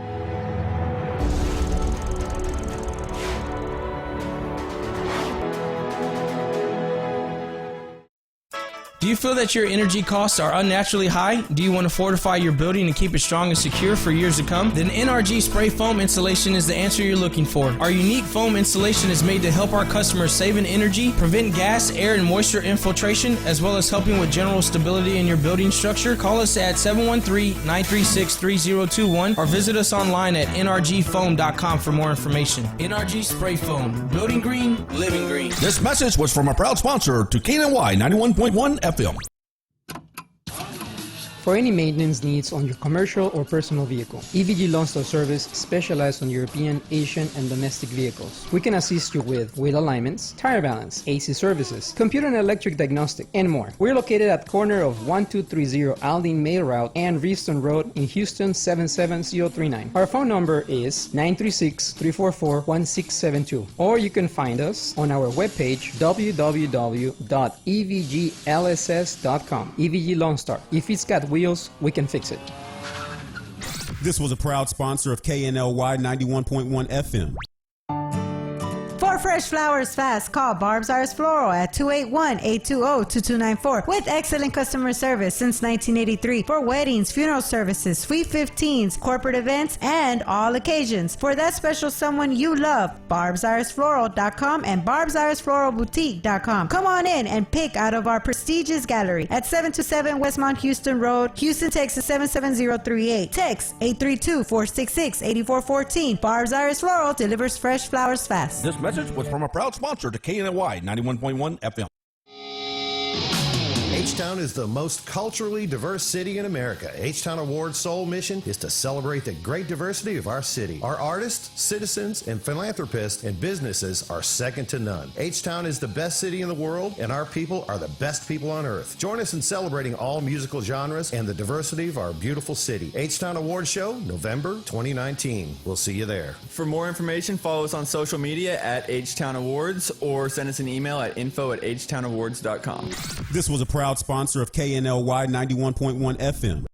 Do you feel that your energy costs are unnaturally high? Do you want to fortify your building and keep it strong and secure for years to come? Then NRG Spray Foam Insulation is the answer you're looking for. Our unique foam insulation is made to help our customers save in energy, prevent gas, air, and moisture infiltration, as well as helping with general stability in your building structure. Call us at 713-936-3021 or visit us online at nrgfoam.com for more information. NRG Spray Foam. Building green, living green. This message was from a proud sponsor to KNLY 91.1 FM. for any maintenance needs on your commercial or personal vehicle. EVG Lonstar Service specializes on European, Asian, and domestic vehicles. We can assist you with wheel alignments, tire balance, AC services, computer and electric diagnostic, and more. We're located at corner of 1230 Aldine Mail Route and Reeston Road in Houston 77039. Our phone number is 936-344-1672, or you can find us on our webpage www.evglss.com. EVG Lone Star. If it's got wheels, we can fix it. This was a proud sponsor of KNLY 91.1 FM. For fresh flowers fast, call Barb's Arts Floral at 281-820-2294 with excellent customer service since 1983 for weddings, funeral services, sweet 15s, corporate events, and all occasions. For that special someone you love, barbsartsfloral.com and barbsartsfloralboutique.com. Come on in and pick out of our prestigious gallery at 727 Westmont Houston Road, Houston, Texas 77038. Text 832-466-8414. Barb's Arts Floral delivers fresh flowers fast. This message was from a proud sponsor to KNLY 91.1 FM. H-Town is the most culturally diverse city in America. H-Town Awards' sole mission is to celebrate the great diversity of our city. Our artists, citizens, and philanthropists and businesses are second to none. H-Town is the best city in the world, and our people are the best people on earth. Join us in celebrating all musical genres and the diversity of our beautiful city. H-Town Awards Show, November 2019. We'll see you there. For more information, follow us on social media at H-Town Awards or send us an email at info@htownawards.com. This was a proud sponsor of KNLY 91.1 FM.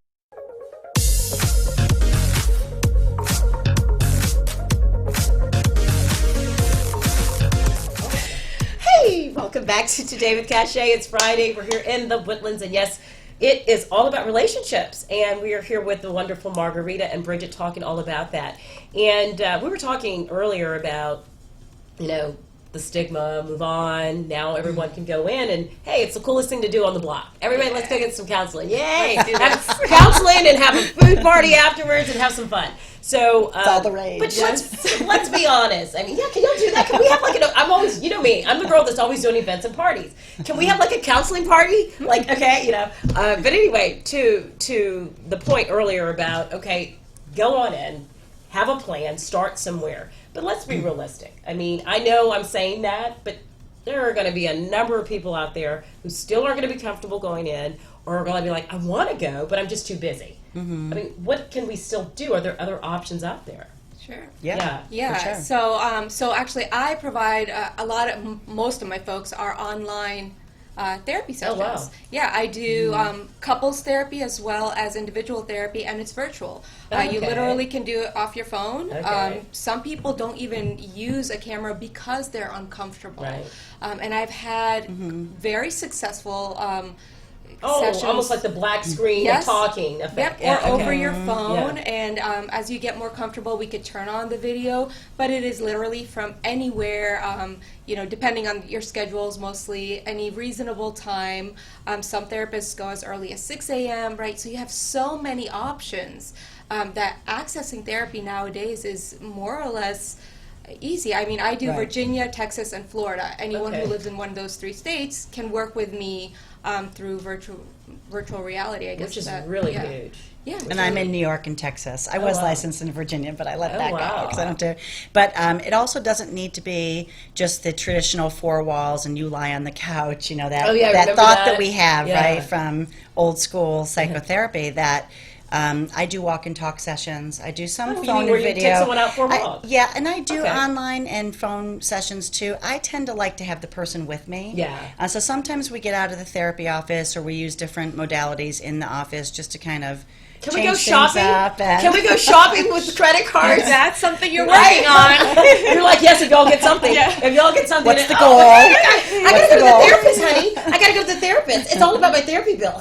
Hey, welcome back to Today with Cachet. It's Friday. We're here in the Woodlands, and yes, it is all about relationships. And we are here with the wonderful Margarita and Bridget talking all about that. And we were talking earlier about, the stigma, move on. Now everyone can go in and, hey, it's the coolest thing to do on the block. Everybody, let's go get some counseling. Yay! Have counseling and have a food party afterwards and have some fun. So it's all the rage. But let's be honest. I mean, can y'all do that? Can we have I'm always, me, I'm the girl that's always doing events and parties. Can we have a counseling party? But anyway, to the point earlier about, go on in, have a plan, start somewhere. But let's be realistic. I mean, I know I'm saying that, but there are going to be a number of people out there who still aren't going to be comfortable going in, or are going to be like, I want to go, but I'm just too busy. Mm-hmm. I mean, what can we still do? Are there other options out there? Sure. Yeah. Sure. So actually, I provide most of my folks are online therapy sessions. Oh, wow. Yeah, I do couples therapy as well as individual therapy, and it's virtual. You literally can do it off your phone. Okay. Some people don't even use a camera because they're uncomfortable. Right. And I've had very successful sessions. Almost like the black screen and talking effect. Yep, or over your phone. Yeah. And as you get more comfortable, we could turn on the video. But it is literally from anywhere, depending on your schedules, mostly any reasonable time. Some therapists go as early as 6 a.m., right? So you have so many options that accessing therapy nowadays is more or less easy. I mean, I do Virginia, Texas, and Florida. Anyone who lives in one of those three states can work with me through virtual reality, I guess. Which is really huge. Yeah. And I'm in New York and Texas. I was licensed in Virginia, but I let that go because I don't do. But it also doesn't need to be just the traditional four walls and you lie on the couch. That thought that we have, right, from old school psychotherapy that. I do walk and talk sessions. I do some phone and video. You take someone out for a walk. And I do online and phone sessions too. I tend to like to have the person with me. Yeah. So sometimes we get out of the therapy office or we use different modalities in the office just to kind of Can we go shopping? Can we go shopping with credit cards? That's something you're working on. You're like, yes, if y'all get something. Yeah. If y'all get something. What's the goal? I got to go to the therapist, honey. I got to go to the therapist. It's all about my therapy bill.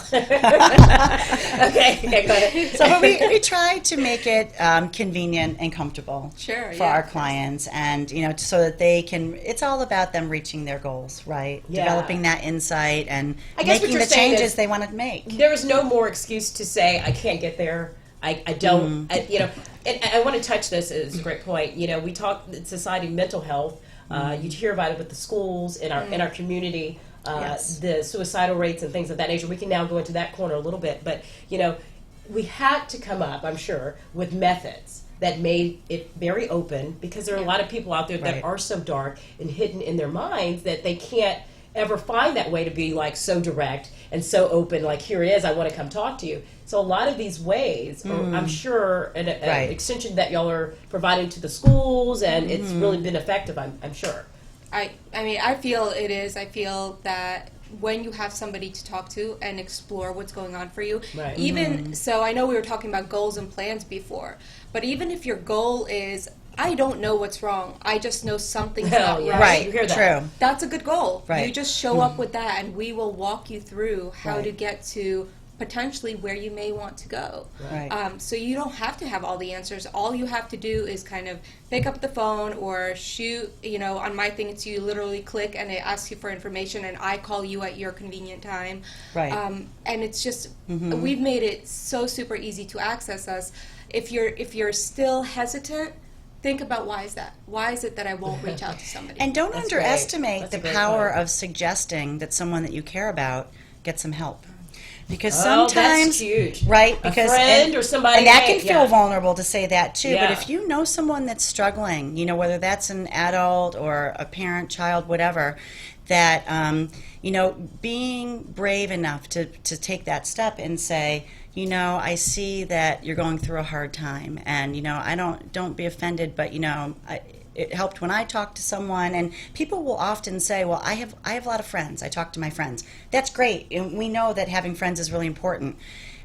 Okay, go ahead. So we try to make it convenient and comfortable for our clients, and so that they can. It's all about them reaching their goals, right? Yeah. Developing that insight and making the changes they want to make. There is no more excuse to say I can't get there. I don't. And I want to touch this. It's a great point. We talk in society mental health. You hear about it with the schools in our community. the suicidal rates and things of that nature. We can now go into that corner a little bit, but we had to come up, I'm sure, with methods that made it very open, because there are a lot of people out there that are so dark and hidden in their minds that they can't ever find that way to be like so direct and so open, like, here it is, I want to come talk to you. So a lot of these ways are, I'm sure, an extension that y'all are providing to the schools, and it's really been effective, I'm sure. I mean, I feel it is. I feel that when you have somebody to talk to and explore what's going on for you, even so, I know we were talking about goals and plans before, but even if your goal is, I don't know what's wrong, I just know something's not right. Right, you hear that. true. That's a good goal. Right. You just show up with that, and we will walk you through how to get to potentially where you may want to go. Right. So you don't have to have all the answers. All you have to do is kind of pick up the phone or shoot, on my thing, it's you literally click and it asks you for information, and I call you at your convenient time. Right. And it's just, we've made it so super easy to access us. If you're still hesitant, think about why is that? Why is it that I won't reach out to somebody? And don't underestimate the power of suggesting that someone that you care about get some help. Because sometimes, that's huge. Right? Because a friend or somebody, and that can feel vulnerable to say that too. Yeah. But if you know someone that's struggling, whether that's an adult or a parent, child, whatever, that being brave enough to take that step and say, I see that you're going through a hard time, and don't be offended, but it helped when I talked to someone. And people will often say, well, I have a lot of friends. I talk to my friends. That's great. And we know that having friends is really important.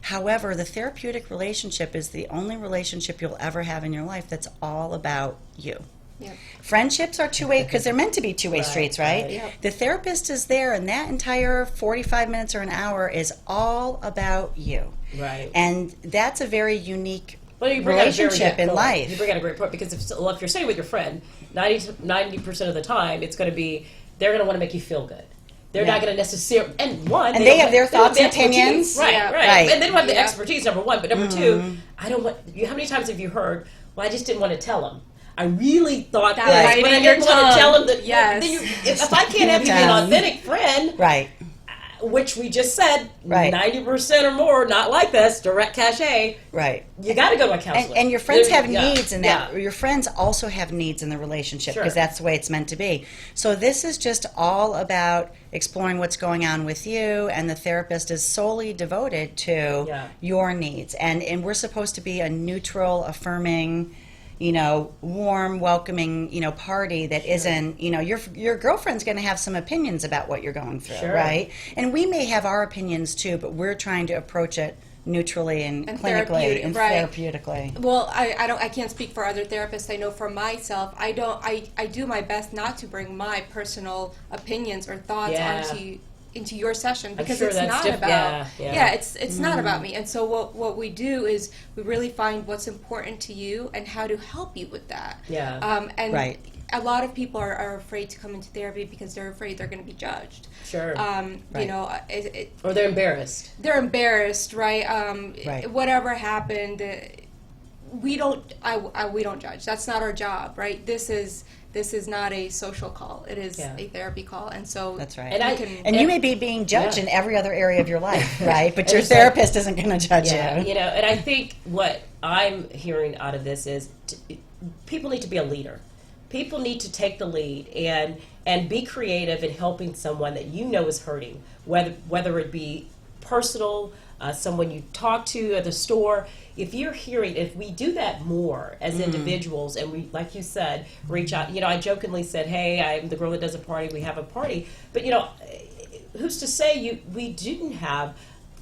However, the therapeutic relationship is the only relationship you'll ever have in your life that's all about you. Yep. Friendships are two-way because they're meant to be two-way streets, right? Yep. The therapist is there, and that entire 45 minutes or an hour is all about you. Right. And that's a very unique you bring relationship in life. You bring out a great point, because if you're sitting with your friend, 90% of the time, it's going to be, they're going to want to make you feel good. They're not going to necessarily, and they have their thoughts and opinions. Right. And they don't have the expertise, number one, but number two, I don't want, how many times have you heard, well, I just didn't want to tell them. I really thought this, but I didn't want to tell them that. Yes. Then if I can't have you be an authentic friend, right? Which we just said, 90% or more not like this, direct cachet. Right. You got to go to a counselor. And your friends have needs in that. Your friends also have needs in the relationship, because that's the way it's meant to be. So this is just all about exploring what's going on with you, and the therapist is solely devoted to your needs. And we're supposed to be a neutral, affirming, warm, welcoming, party that isn't, your girlfriend's going to have some opinions about what you're going through, right? And we may have our opinions too, but we're trying to approach it neutrally and clinically and therapeutically. Well, I can't speak for other therapists. I know for myself, I do my best not to bring my personal opinions or thoughts into your session, because it's not about it's not about me. And so what we do is we really find what's important to you and how to help you with that. A lot of people are afraid to come into therapy because they're afraid they're going to be judged. Sure. Or they're embarrassed. They're embarrassed, right? Whatever happened, we don't judge. That's not our job, right? This is not a social call. It is a therapy call, and so that's right. And you may be being judged in every other area of your life, right? But your therapist isn't going to judge you. And I think what I'm hearing out of this is people need to be a leader. People need to take the lead and be creative in helping someone that is hurting, whether it be personal, someone you talk to at the store. If we do that more as individuals, and we, like you said, reach out. I jokingly said, hey, I'm the girl that does a party, we have a party. But, who's to say we didn't have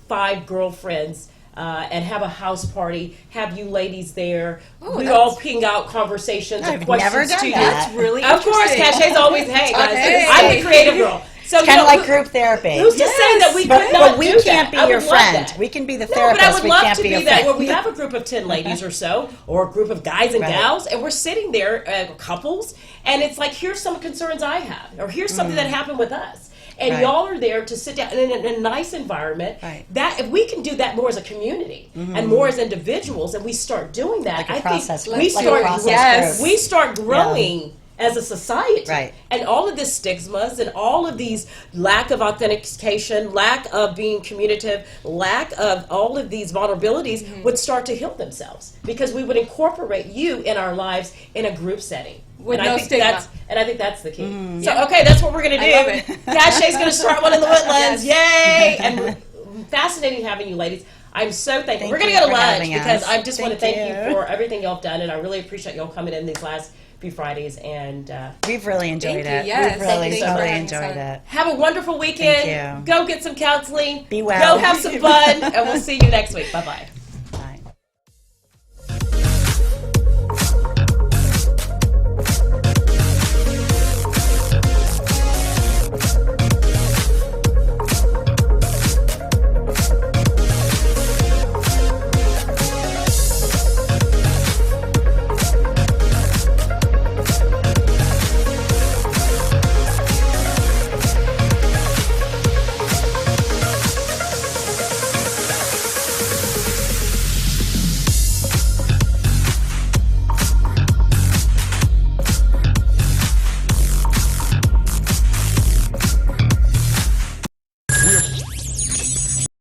5 girlfriends and have a house party, have you ladies there. We all ping out conversations and questions never done to you. That. It's really Of course, Cachet's always, hey, guys, I'm the creative girl. So, kind of like group therapy. Who's to say that we could not but we do can't that? be your friend. We can be the therapist. But I would we love can't to be be your that friend. where we have a group of 10 ladies or so, or a group of guys and gals, and we're sitting there, couples, and it's like, here's some concerns I have, or here's something that happened with us. And y'all are there to sit down in a nice environment. That if we can do that more as a community and more as individuals, and we start doing that, Like a I process think group. we start growing as a society. Right. And all of this stigmas and all of these lack of authentication, lack of being communicative, lack of all of these vulnerabilities would start to heal themselves because we would incorporate you in our lives in a group setting. With and no I think stigma. I think that's the key. So, okay, that's what we're going to do. I love it. Gashay's going to start one in the Woodlands. Yes. Yay! And fascinating having you ladies. I'm so thankful. Thank We're going to you go to for lunch having because us. I just want to Thank thank you you. for everything y'all have done, and I really appreciate y'all coming in these last few Fridays. And We've really enjoyed Thank it. you, yes. We've really Thank you for totally having us enjoyed on. it. have a wonderful weekend. Thank you. Go get some counseling. Be well. Go have some fun, and we'll see you next week. Bye-bye.